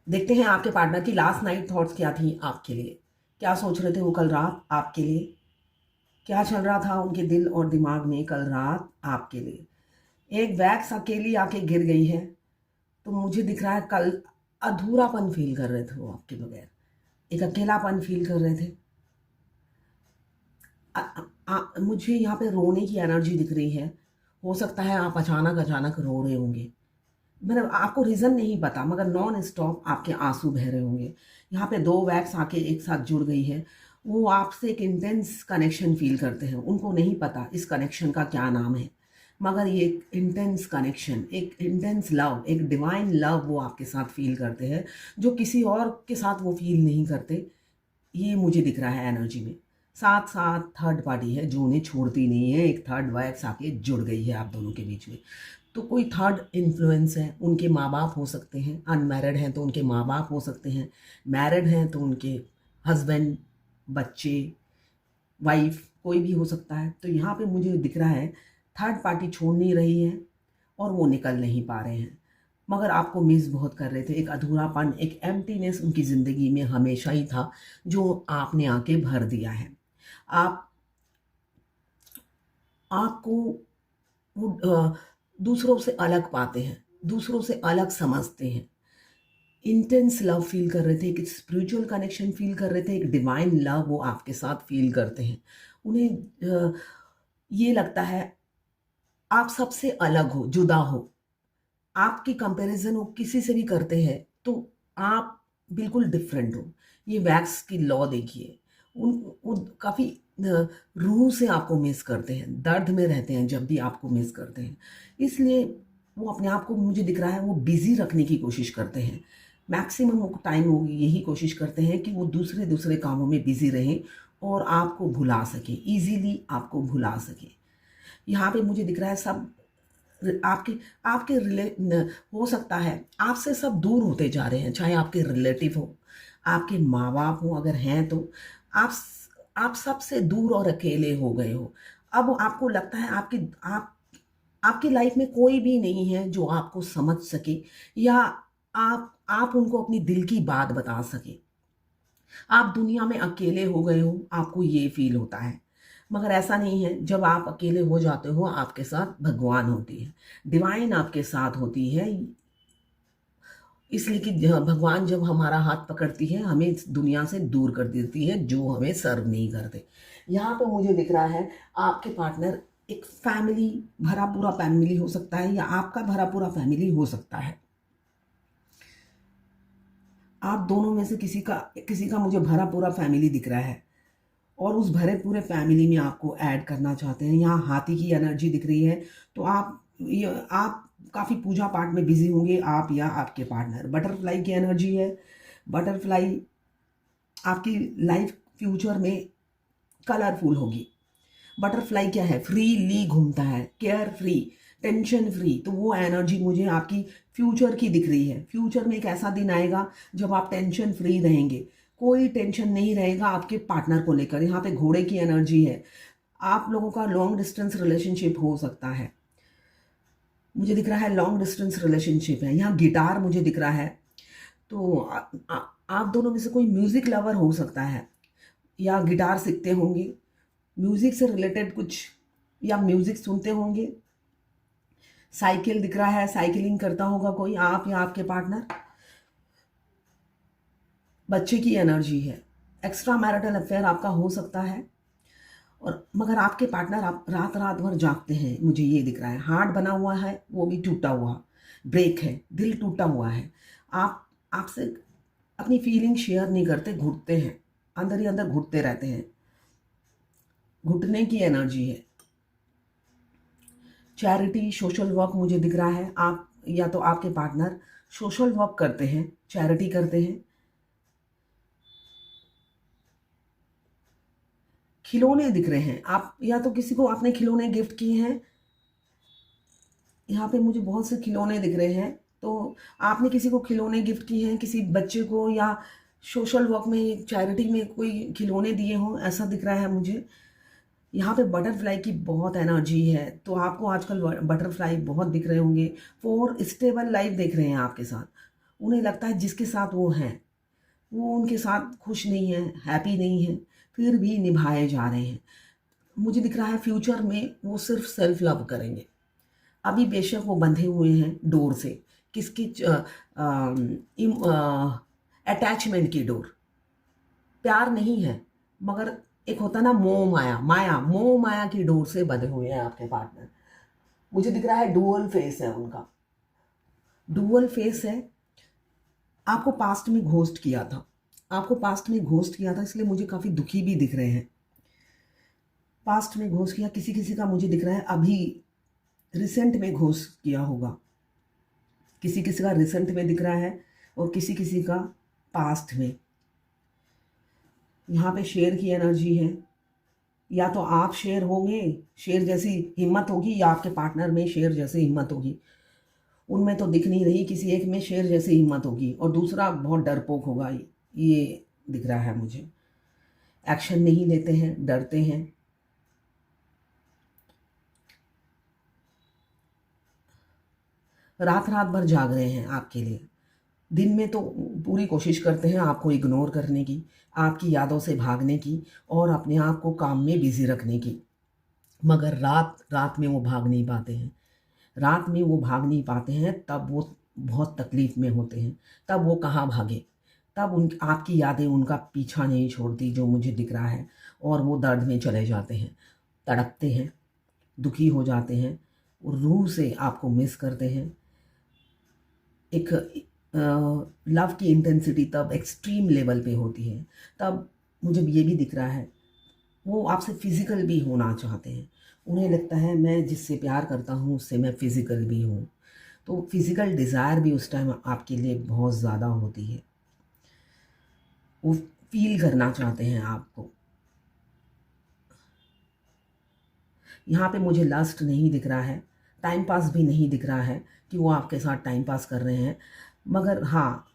देखते हैं आपके पार्टनर की लास्ट नाइट थॉट्स क्या थी आपके लिए। क्या सोच रहे थे वो कल रात आपके लिए? क्या चल रहा था उनके दिल और दिमाग में कल रात आपके लिए? एक वैक्स अकेली आके गिर गई है, तो मुझे दिख रहा है कल अधूरापन फील कर रहे थे वो आपके बगैर। एक अकेलापन फील कर रहे थे। मुझे यहाँ पे रोने की एनर्जी दिख रही है। हो सकता है आप अचानक अचानक रो रहे होंगे। मतलब आपको रीज़न नहीं पता, मगर नॉन स्टॉप आपके आंसू बह रहे होंगे। यहाँ पे दो वैक्स आके एक साथ जुड़ गई है। वो आपसे एक इंटेंस कनेक्शन फील करते हैं। उनको नहीं पता इस कनेक्शन का क्या नाम है, मगर ये एक इंटेंस कनेक्शन, एक इंटेंस लव, एक डिवाइन लव वो आपके साथ फील करते हैं, जो किसी और के साथ वो फील नहीं करते। ये मुझे दिख रहा है एनर्जी में। साथ साथ थर्ड पार्टी है जो उन्हें छोड़ती नहीं है। एक थर्ड वैक्स आके जुड़ गई है आप दोनों के बीच में। तो कोई थर्ड इन्फ्लुएंस है। उनके माँ बाप हो सकते हैं, अनमैरिड हैं तो उनके माँ बाप हो सकते हैं, मैरिड हैं तो उनके हस्बैंड, बच्चे, वाइफ, कोई भी हो सकता है। तो यहाँ पे मुझे दिख रहा है थर्ड पार्टी छोड़ नहीं रही है और वो निकल नहीं पा रहे हैं, मगर आपको मिस बहुत कर रहे थे। एक अधूरापन, एक एम्प्टीनेस उनकी ज़िंदगी में हमेशा ही था, जो आपने आके भर दिया है। आप आपको वो दूसरों से अलग पाते हैं, दूसरों से अलग समझते हैं। इंटेंस लव फील कर रहे थे, एक स्पिरिचुअल कनेक्शन फील कर रहे थे, एक डिवाइन लव वो आपके साथ फील करते हैं। उन्हें ये लगता है आप सबसे अलग हो, जुदा हो। आपकी कंपैरिजन वो किसी से भी करते हैं तो आप बिल्कुल डिफरेंट हो। ये वैक्स की लॉ देखिए। उन वो काफ़ी रूह से आपको मिस करते हैं, दर्द में रहते हैं जब भी आपको मिस करते हैं। इसलिए वो अपने आप को, मुझे दिख रहा है, वो बिज़ी रखने की कोशिश करते हैं। मैक्सिमम टाइम वो यही कोशिश करते हैं कि वो दूसरे दूसरे कामों में बिज़ी रहें और आपको भुला सकें, ईज़िली आपको भुला सकें। यहाँ पे मुझे दिख रहा है सब आपके आपके हो सकता है आपसे सब दूर होते जा रहे हैं, चाहे आपके रिलेटिव हो, आपके माँ बाप हो अगर हैं तो। आप आप सबसे दूर और अकेले हो गए हो। अब आपको लगता है आपकी लाइफ में कोई भी नहीं है जो आपको समझ सके, या आप उनको अपनी दिल की बात बता सके। आप दुनिया में अकेले हो गए हो, आपको ये फील होता है। मगर ऐसा नहीं है। जब आप अकेले हो जाते हो, आपके साथ भगवान होती है, डिवाइन आपके साथ होती है। इसलिए कि भगवान जब हमारा हाथ पकड़ती है, हमें इस दुनिया से दूर कर देती है जो हमें सर्व नहीं करते। यहाँ पे मुझे दिख रहा है आपके पार्टनर एक फैमिली, भरा पूरा फैमिली हो सकता है, या आपका भरा पूरा फैमिली हो सकता है। आप दोनों में से किसी का मुझे भरा पूरा फैमिली दिख रहा है, और उस भरे पूरे फैमिली में आपको ऐड करना चाहते हैं। यहाँ हाथी की एनर्जी दिख रही है। तो आप काफ़ी पूजा पाठ में बिजी होंगे, आप या आपके पार्टनर। बटरफ्लाई की एनर्जी है। बटरफ्लाई आपकी लाइफ फ्यूचर में कलरफुल होगी। बटरफ्लाई क्या है? फ्रीली घूमता है, केयर फ्री, टेंशन फ्री। तो वो एनर्जी मुझे आपकी फ्यूचर की दिख रही है। फ्यूचर में एक ऐसा दिन आएगा जब आप टेंशन फ्री रहेंगे, कोई टेंशन नहीं रहेगा आपके पार्टनर को लेकर। यहाँ पे घोड़े की एनर्जी है। आप लोगों का लॉन्ग डिस्टेंस रिलेशनशिप हो सकता है। मुझे दिख रहा है लॉन्ग डिस्टेंस रिलेशनशिप है। यहाँ गिटार मुझे दिख रहा है। तो आप दोनों में से कोई म्यूज़िक लवर हो सकता है, या गिटार सीखते होंगे, म्यूज़िक से रिलेटेड कुछ, या म्यूज़िक सुनते होंगे। साइकिल दिख रहा है, साइकिलिंग करता होगा कोई, आप या आपके पार्टनर। बच्चे की एनर्जी है। एक्स्ट्रा मैरिटल अफेयर आपका हो सकता है। और मगर आपके पार्टनर आप रात रात भर जागते हैं, मुझे ये दिख रहा है। हार्ट बना हुआ है, वो भी टूटा हुआ, ब्रेक है, दिल टूटा हुआ है। आप आपसे अपनी फीलिंग शेयर नहीं करते, घुटते हैं, अंदर ही अंदर घुटते रहते हैं। घुटने की एनर्जी है। चैरिटी, सोशल वर्क मुझे दिख रहा है। आप या तो आपके पार्टनर सोशल वर्क करते हैं, चैरिटी करते हैं। खिलौने दिख रहे हैं। आप या तो किसी को आपने खिलौने गिफ्ट किए हैं। यहाँ पे मुझे बहुत से खिलौने दिख रहे हैं। तो आपने किसी को खिलौने गिफ्ट किए हैं, किसी बच्चे को, या सोशल वर्क में, चैरिटी में कोई खिलौने दिए हों, ऐसा दिख रहा है मुझे। यहाँ पे बटरफ्लाई की बहुत एनर्जी है। तो आपको आजकल बटरफ्लाई बहुत दिख रहे होंगे। 4 स्टेबल लाइफ देख रहे हैं आपके साथ। उन्हें लगता है जिसके साथ वो हैं वो उनके साथ खुश नहीं है, हैप्पी नहीं है, फिर भी निभाए जा रहे हैं। मुझे दिख रहा है फ्यूचर में वो सिर्फ सेल्फ लव करेंगे। अभी बेशक वो बंधे हुए हैं डोर से, किसकी अटैचमेंट की डोर, प्यार नहीं है, मगर एक होता ना मोह माया, मोह माया की डोर से बंधे हुए हैं आपके पार्टनर। मुझे दिख रहा है डुअल फेस है उनका, डुअल फेस है। आपको पास्ट में घोस्ट किया था, इसलिए मुझे काफ़ी दुखी भी दिख रहे हैं। पास्ट में घोस्ट किया, किसी किसी का मुझे दिख रहा है अभी रिसेंट में घोस्ट किया होगा, किसी किसी का रिसेंट में दिख रहा है और किसी किसी का पास्ट में। यहाँ पे शेर की एनर्जी है, या तो आप शेर होंगे, शेर जैसी हिम्मत होगी, या आपके पार्टनर में शेर जैसी हिम्मत होगी। उनमें तो दिख नहीं रही, किसी एक में शेर जैसी हिम्मत होगी और दूसरा बहुत डरपोक होगा, ये दिख रहा है मुझे। एक्शन नहीं लेते हैं, डरते हैं। रात रात भर जाग रहे हैं आपके लिए। दिन में तो पूरी कोशिश करते हैं आपको इग्नोर करने की, आपकी यादों से भागने की और अपने आप को काम में बिजी रखने की, मगर रात रात में वो भाग नहीं पाते हैं। रात में वो भाग नहीं पाते हैं, तब वो बहुत तकलीफ़ में होते हैं। तब वो कहाँ भागे, तब उन आपकी यादें उनका पीछा नहीं छोड़ती, जो मुझे दिख रहा है, और वो दर्द में चले जाते हैं, तड़पते हैं, दुखी हो जाते हैं, रूह से आपको मिस करते हैं। एक लव की इंटेंसिटी तब एक्सट्रीम लेवल पे होती है। तब मुझे ये भी दिख रहा है वो आपसे फिज़िकल भी होना चाहते हैं। उन्हें लगता है मैं जिससे प्यार करता हूँ उससे मैं फ़िज़िकल भी हूँ, तो फिज़िकल डिज़ायर भी उस टाइम आपके लिए बहुत ज़्यादा होती है। वो फ़ील करना चाहते हैं आपको। यहाँ पे मुझे लस्ट नहीं दिख रहा है, टाइम पास भी नहीं दिख रहा है कि वो आपके साथ टाइम पास कर रहे हैं, मगर हाँ,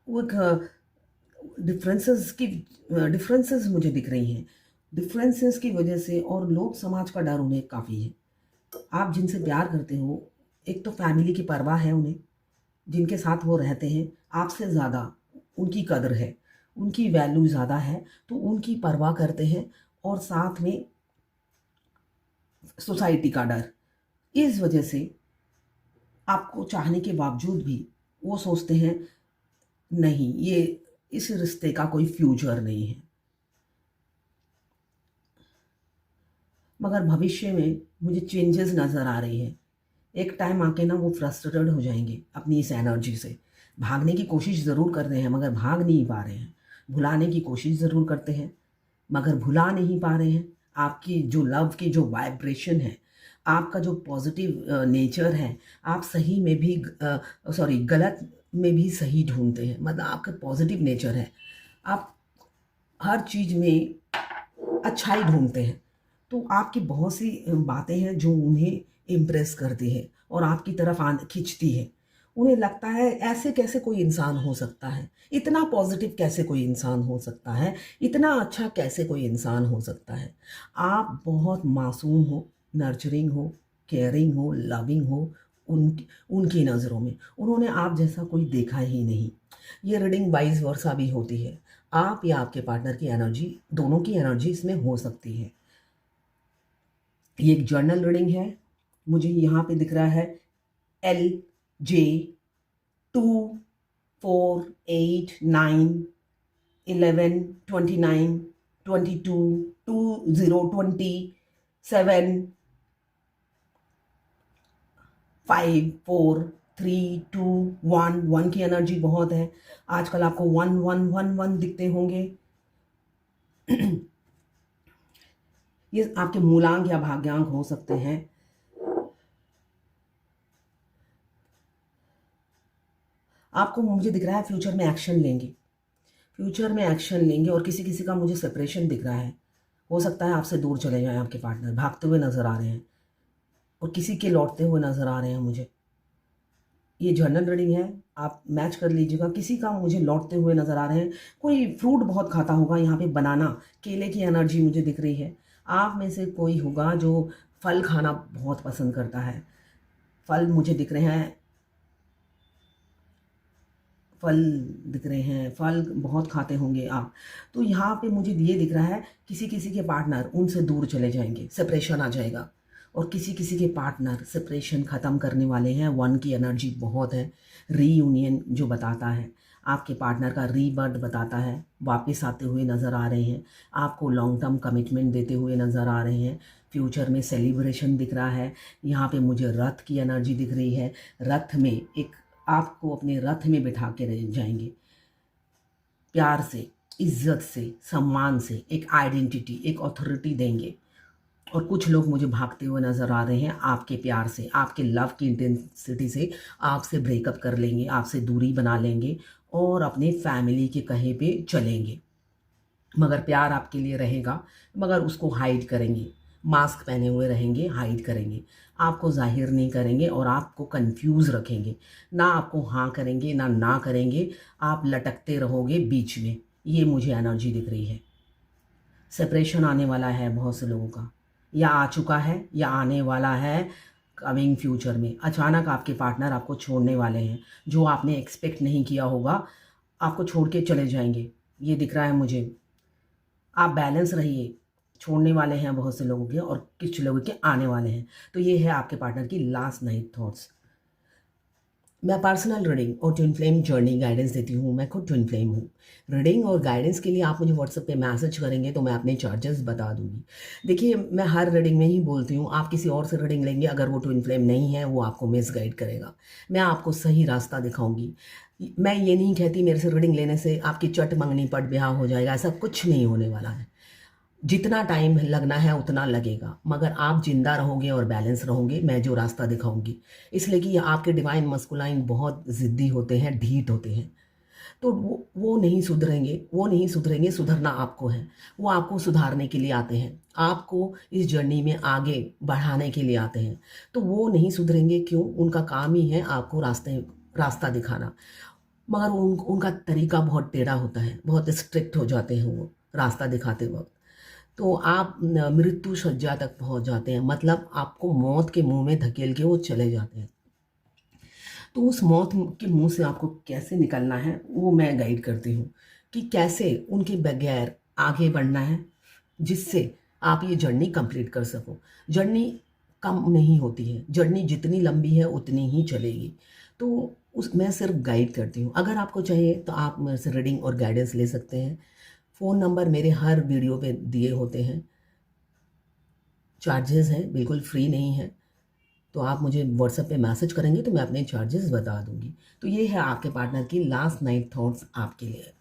वो एक डिफरेंसेस मुझे दिख रही हैं। डिफरेंसेस की वजह से और लोग समाज का डर उन्हें काफ़ी है। आप जिनसे प्यार करते हो, एक तो फैमिली की परवाह है उन्हें, जिनके साथ वो रहते हैं, आपसे ज़्यादा उनकी कदर है, उनकी वैल्यू ज़्यादा है, तो उनकी परवाह करते हैं, और साथ में सोसाइटी का डर। इस वजह से आपको चाहने के बावजूद भी वो सोचते हैं नहीं, ये इस रिश्ते का कोई फ्यूचर नहीं है। मगर भविष्य में मुझे चेंजेस नज़र आ रही है। एक टाइम आके ना वो फ्रस्ट्रेटेड हो जाएंगे अपनी इस एनर्जी से। भागने की कोशिश ज़रूर कर रहे हैं मगर भाग नहीं पा रहे हैं। भुलाने की कोशिश ज़रूर करते हैं मगर भुला नहीं पा रहे हैं। आपकी जो लव की जो वाइब्रेशन है, आपका जो पॉजिटिव नेचर है, आप सही में भी गलत में भी सही ढूंढते हैं। मतलब आपका पॉजिटिव नेचर है, आप हर चीज़ में अच्छाई ढूंढते हैं। तो आपकी बहुत सी बातें हैं जो उन्हें इम्प्रेस करती है और आपकी तरफ खींचती है। उन्हें लगता है ऐसे कैसे कोई इंसान हो सकता है, इतना पॉजिटिव कैसे कोई इंसान हो सकता है, इतना अच्छा कैसे कोई इंसान हो सकता है। आप बहुत मासूम हो, नर्चरिंग हो, केयरिंग हो, लविंग हो। उनकी नज़रों में उन्होंने आप जैसा कोई देखा ही नहीं। ये रीडिंग वाइस वर्सा भी होती है। आप या आपके पार्टनर की एनर्जी, दोनों की एनर्जी इसमें हो सकती है। ये एक जर्नल रीडिंग है। मुझे यहाँ पे दिख रहा है LJ 2, 4, 8, 9, 22, 20, 27, 5, 4, 3, 2, 1। 1 की एनर्जी बहुत है। आजकल आपको 1 दिखते होंगे। ये आपके मूलांक या भाग्यांक हो सकते हैं। आपको मुझे दिख रहा है फ्यूचर में एक्शन लेंगे और किसी किसी का मुझे सेपरेशन दिख रहा है। हो सकता है आपसे दूर चले जाएं आपके पार्टनर, भागते हुए नज़र आ रहे हैं और किसी के लौटते हुए नज़र आ रहे हैं मुझे। ये जर्नल रीडिंग है, आप मैच कर लीजिएगा। किसी का मुझे लौटते हुए नज़र आ रहे हैं। कोई फ्रूट बहुत खाता होगा, यहाँ पे बनाना, केले की एनर्जी मुझे दिख रही है। आप में से कोई होगा जो फल खाना बहुत पसंद करता है। फल मुझे दिख रहे हैं, फल दिख रहे हैं, फल बहुत खाते होंगे आप। तो यहाँ पे मुझे ये दिख रहा है किसी किसी के पार्टनर उनसे दूर चले जाएंगे, सेपरेशन आ जाएगा। और किसी किसी के पार्टनर सेपरेशन ख़त्म करने वाले हैं। वन की एनर्जी बहुत है, रीयूनियन जो बताता है, आपके पार्टनर का रीबर्थ बताता है, वापस आते हुए नज़र आ रहे हैं, आपको लॉन्ग टर्म कमिटमेंट देते हुए नज़र आ रहे हैं। फ्यूचर में सेलिब्रेशन दिख रहा है। यहाँ पे मुझे रथ की एनर्जी दिख रही है। रथ में एक आपको अपने रथ में बिठा के रह जाएंगे, प्यार से, इज्जत से, सम्मान से, एक आइडेंटिटी, एक अथॉरिटी देंगे। और कुछ लोग मुझे भागते हुए नज़र आ रहे हैं आपके प्यार से, आपके लव की इंटेंसिटी से। आपसे ब्रेकअप कर लेंगे, आपसे दूरी बना लेंगे और अपने फैमिली के कहे पे चलेंगे। मगर प्यार आपके लिए रहेगा, मगर उसको हाइड करेंगे, मास्क पहने हुए रहेंगे, हाइड करेंगे, आपको जाहिर नहीं करेंगे और आपको कंफ्यूज रखेंगे। ना आपको हाँ करेंगे ना करेंगे, आप लटकते रहोगे बीच में। ये मुझे एनर्जी दिख रही है। सेपरेशन आने वाला है बहुत से लोगों का, या आ चुका है या आने वाला है कमिंग फ्यूचर में। अचानक आपके पार्टनर आपको छोड़ने वाले हैं, जो आपने एक्सपेक्ट नहीं किया होगा, आपको छोड़ के चले जाएंगे, ये दिख रहा है मुझे। आप बैलेंस रहिए, छोड़ने वाले हैं बहुत से लोगों के और कुछ लोगों के आने वाले हैं। तो ये है आपके पार्टनर की लास्ट नाइट थॉट्स। मैं पर्सनल रीडिंग और ट्विन फ्लेम जर्नी गाइडेंस देती हूँ। मैं खुद ट्विन फ्लेम हूँ। रीडिंग और गाइडेंस के लिए आप मुझे व्हाट्सएप पे मैसेज करेंगे तो मैं अपने चार्जेस बता दूंगी। देखिए, मैं हर रीडिंग में ही बोलती हूँ, आप किसी और से रीडिंग लेंगे, अगर वो ट्विन फ्लेम नहीं है वो आपको मिस गाइड करेगा। मैं आपको सही रास्ता दिखाऊंगी। मैं ये नहीं कहती मेरे से रीडिंग लेने से आपकी चट मंगनी पट ब्याह हो जाएगा, ऐसा कुछ नहीं होने वाला है। जितना टाइम लगना है उतना लगेगा, मगर आप जिंदा रहोगे और बैलेंस रहोगे, मैं जो रास्ता दिखाऊंगी। इसलिए कि आपके डिवाइन मस्कुलाइन बहुत ज़िद्दी होते हैं, ढीठ होते हैं। तो वो नहीं सुधरेंगे, वो नहीं सुधरेंगे, सुधरना आपको है। वो आपको सुधारने के लिए आते हैं, आपको इस जर्नी में आगे बढ़ाने के लिए आते हैं। तो वो नहीं सुधरेंगे, क्यों? उनका काम ही है आपको रास्ता दिखाना। मगर उनका तरीका बहुत टेढ़ा होता है, बहुत स्ट्रिक्ट हो जाते हैं वो रास्ता दिखाते वक्त। तो आप मृत्यु शज्या तक पहुंच जाते हैं, मतलब आपको मौत के मुंह में धकेल के वो चले जाते हैं। तो उस मौत के मुंह से आपको कैसे निकलना है वो मैं गाइड करती हूँ, कि कैसे उनके बगैर आगे बढ़ना है, जिससे आप ये जर्नी कंप्लीट कर सको। जर्नी कम नहीं होती है, जर्नी जितनी लंबी है उतनी ही चलेगी। तो मैं सिर्फ गाइड करती हूँ। अगर आपको चाहिए तो आप मेरे से रीडिंग और गाइडेंस ले सकते हैं। फ़ोन नंबर मेरे हर वीडियो पे दिए होते हैं। चार्जेस हैं, बिल्कुल फ्री नहीं है। तो आप मुझे व्हाट्सएप पे मैसेज करेंगे तो मैं अपने चार्जेस बता दूंगी। तो ये है आपके पार्टनर की लास्ट नाइट थॉट्स आपके लिए।